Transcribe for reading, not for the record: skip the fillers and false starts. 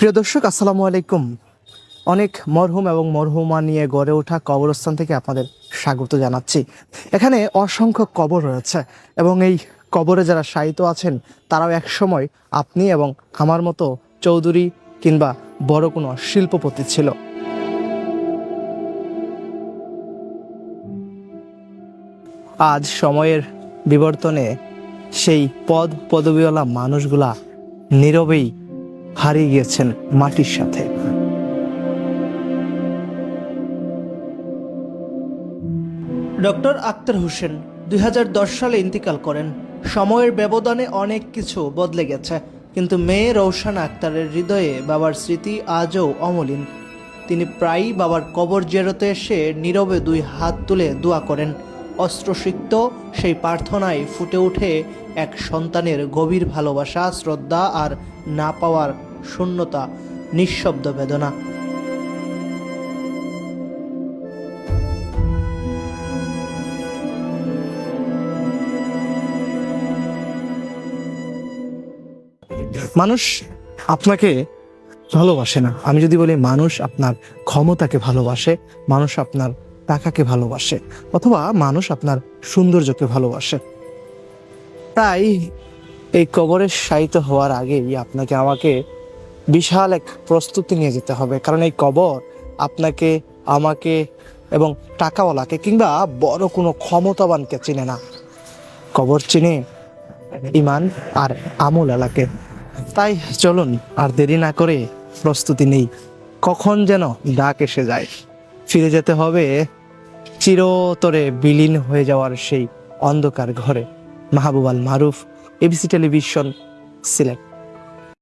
প্রিয় দর্শক, আসসালামু আলাইকুম। অনেক মরহুম এবং মরহুমা নিয়ে গড়ে ওঠা কবরস্থান থেকে আপনাদের স্বাগত জানাচ্ছি। এখানে অসংখ্য কবর রয়েছে এবং এই কবরে যারা শায়িত আছেন তারাও একসময় আপনি এবং আমার মতো চৌধুরী কিংবা বড় কোনো শিল্পপতি ছিল। আজ সময়ের বিবর্তনে সেই পদবিওয়ালা মানুষগুলা নীরবেই হারিয়ে গিয়েছেন মাটির সাথে। ডক্টর আক্তার হোসেন 2010 সালে ইন্তিকাল করেন। সময়ের ব্যবধানে অনেক কিছু বদলে গেছে, কিন্তু মেয়ে রওশান আক্তারের হৃদয়ে বাবার স্মৃতি আজও অমলিন। তিনি প্রায়ই বাবার কবর জিয়ারতে এসে নীরবে দুই হাত তুলে দোয়া করেন। অস্ত্রসিক্ত সেই প্রার্থনায় ফুটে ওঠে এক সন্তানের গভীর ভালোবাসা, শ্রদ্ধা আর না পাওয়ার শূন্যতা, নিঃশব্দ বেদনা। মানুষ আপনাকে ভালোবাসে না, আমি যদি বলি মানুষ আপনার ক্ষমতাকে ভালোবাসে, মানুষ আপনার টাকাকে ভালোবাসে, অথবা মানুষ আপনার সৌন্দর্যকে ভালোবাসে। তাই এই কবরে শায়িত হওয়ার আগেই আপনাকে আমাকে বিশাল এক প্রস্তুতি নিয়ে যেতে হবে, কারণ এই কবর আপনাকে, আমাকে এবং টাকাওয়ালাকে কিংবা বড় কোনো ক্ষমতাবানকে চিনে না। কবর চিনে ইমান আর আমল এলাকে। তাই চলুন আর দেরি না করে প্রস্তুতি নেই, কখন যেন ডাক এসে যায়। ফিরে যেতে হবে চিরতরে বিলীন হয়ে যাওয়ার সেই অন্ধকার ঘরে। মাহবুব আল মারুফ, এবিসি টেলিভিশন, সিলেট।